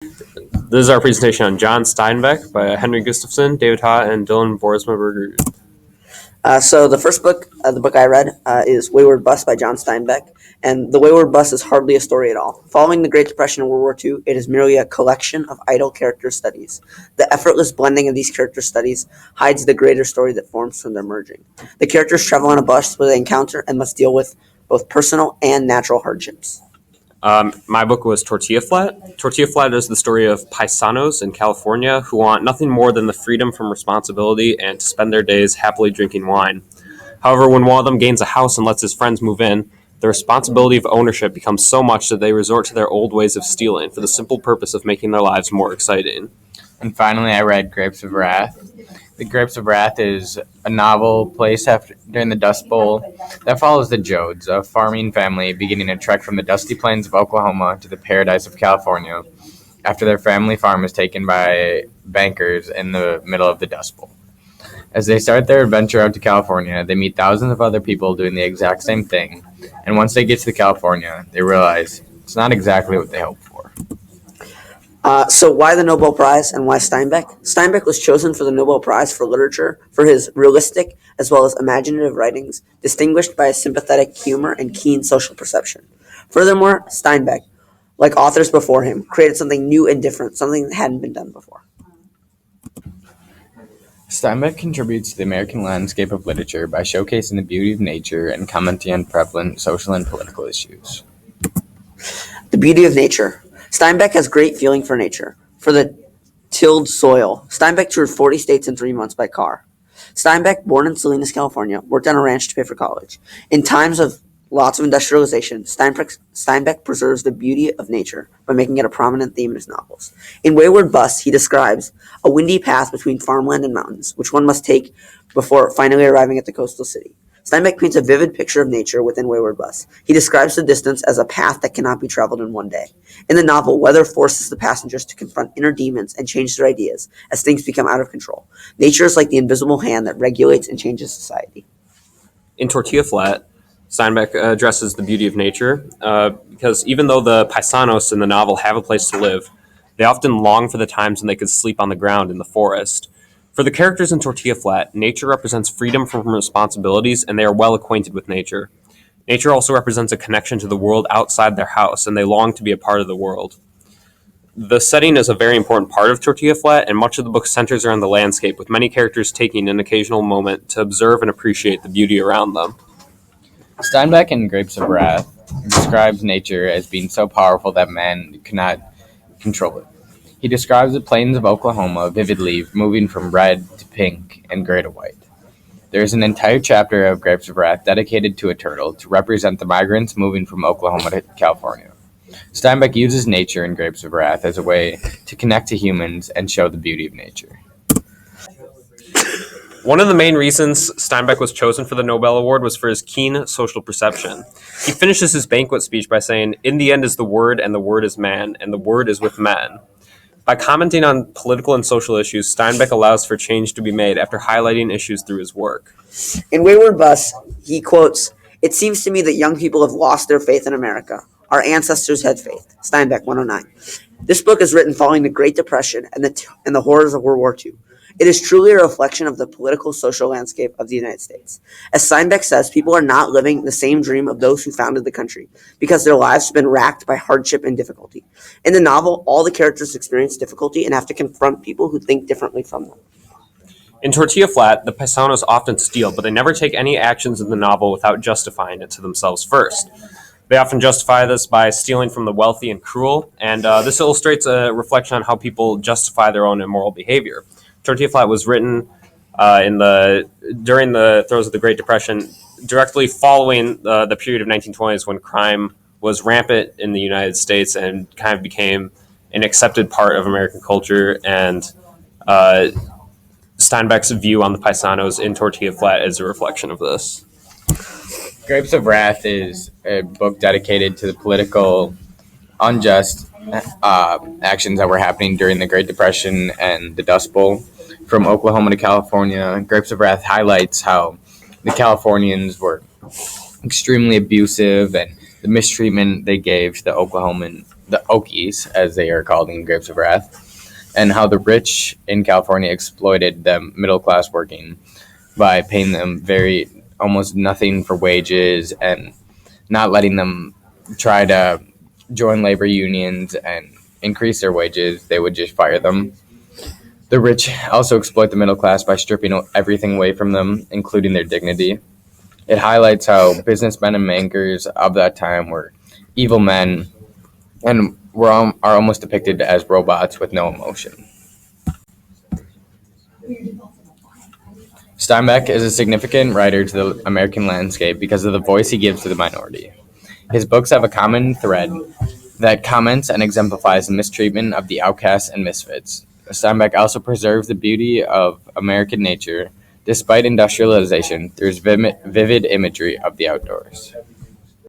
This is our presentation on John Steinbeck by Henry Gustafson, David Ha, and Dylan Boersma. So the first book, the book I read, is Wayward Bus by John Steinbeck, and The Wayward Bus is hardly a story at all. Following the Great Depression and World War II, it is merely a collection of idle character studies. The effortless blending of these character studies hides the greater story that forms from their merging. The characters travel on a bus where they encounter and must deal with both personal and natural hardships. My book was Tortilla Flat. Tortilla Flat is the story of paisanos in California who want nothing more than the freedom from responsibility and to spend their days happily drinking wine. However, when one of them gains a house and lets his friends move in, the responsibility of ownership becomes so much that they resort to their old ways of stealing for the simple purpose of making their lives more exciting. And finally, I read Grapes of Wrath. The Grapes of Wrath is a novel placed during the Dust Bowl that follows the Jodes, a farming family beginning a trek from the dusty plains of Oklahoma to the paradise of California after their family farm is taken by bankers in the middle of the Dust Bowl. As they start their adventure out to California, they meet thousands of other people doing the exact same thing, and once they get to California, they realize it's not exactly what they hoped for. So why the Nobel Prize and why Steinbeck? Steinbeck was chosen for the Nobel Prize for Literature for his realistic as well as imaginative writings, distinguished by a sympathetic humor and keen social perception. Furthermore, Steinbeck, like authors before him, created something new and different, something that hadn't been done before. Steinbeck contributes to the American landscape of literature by showcasing the beauty of nature and commenting on prevalent social and political issues. The beauty of nature. Steinbeck has great feeling for nature, for the tilled soil. Steinbeck toured 40 states in 3 months by car. Steinbeck, born in Salinas, California, worked on a ranch to pay for college. In times of lots of industrialization, Steinbeck preserves the beauty of nature by making it a prominent theme in his novels. In Wayward Bus, he describes a windy path between farmland and mountains, which one must take before finally arriving at the coastal city. Steinbeck paints a vivid picture of nature within Wayward Bus. He describes the distance as a path that cannot be traveled in one day. In the novel, weather forces the passengers to confront inner demons and change their ideas as things become out of control. Nature is like the invisible hand that regulates and changes society. In Tortilla Flat, Steinbeck addresses the beauty of nature because even though the paisanos in the novel have a place to live, they often long for the times when they could sleep on the ground in the forest. For the characters in Tortilla Flat, nature represents freedom from responsibilities, and they are well acquainted with nature. Nature also represents a connection to the world outside their house, and they long to be a part of the world. The setting is a very important part of Tortilla Flat, and much of the book centers around the landscape, with many characters taking an occasional moment to observe and appreciate the beauty around them. Steinbeck in Grapes of Wrath describes nature as being so powerful that man cannot control it. He describes the plains of Oklahoma vividly, moving from red to pink and gray to white. There is an entire chapter of Grapes of Wrath dedicated to a turtle to represent the migrants moving from Oklahoma to California. Steinbeck uses nature in Grapes of Wrath as a way to connect to humans and show the beauty of nature. One of the main reasons Steinbeck was chosen for the Nobel Award was for his keen social perception. He finishes his banquet speech by saying, "In the end is the Word, and the Word is man, and the Word is with men." By commenting on political and social issues, Steinbeck allows for change to be made after highlighting issues through his work. In Wayward Bus, he quotes, "It seems to me that young people have lost their faith in America. Our ancestors had faith." Steinbeck, 109. This book is written following the Great Depression and the horrors of World War II. It is truly a reflection of the political social landscape of the United States. As Steinbeck says, people are not living the same dream of those who founded the country because their lives have been racked by hardship and difficulty. In the novel, all the characters experience difficulty and have to confront people who think differently from them. In Tortilla Flat, the paisanos often steal, but they never take any actions in the novel without justifying it to themselves first. They often justify this by stealing from the wealthy and cruel, and this illustrates a reflection on how people justify their own immoral behavior. Tortilla Flat was written during the throes of the Great Depression, directly following the period of 1920s when crime was rampant in the United States and kind of became an accepted part of American culture. And Steinbeck's view on the paisanos in Tortilla Flat is a reflection of this. Grapes of Wrath is a book dedicated to the political, unjust actions that were happening during the Great Depression and the Dust Bowl. From Oklahoma to California, Grapes of Wrath highlights how the Californians were extremely abusive and the mistreatment they gave to the Oklahoman the Okies, as they are called in Grapes of Wrath, and how the rich in California exploited the middle class working by paying them very almost nothing for wages and not letting them try to join labor unions and increase their wages. They would just fire them. The rich also exploit the middle class by stripping everything away from them, including their dignity. It highlights how businessmen and bankers of that time were evil men and are almost depicted as robots with no emotion. Steinbeck is a significant writer to the American landscape because of the voice he gives to the minority. His books have a common thread that comments and exemplifies the mistreatment of the outcasts and misfits. Steinbeck also preserves the beauty of American nature despite industrialization through his vivid imagery of the outdoors.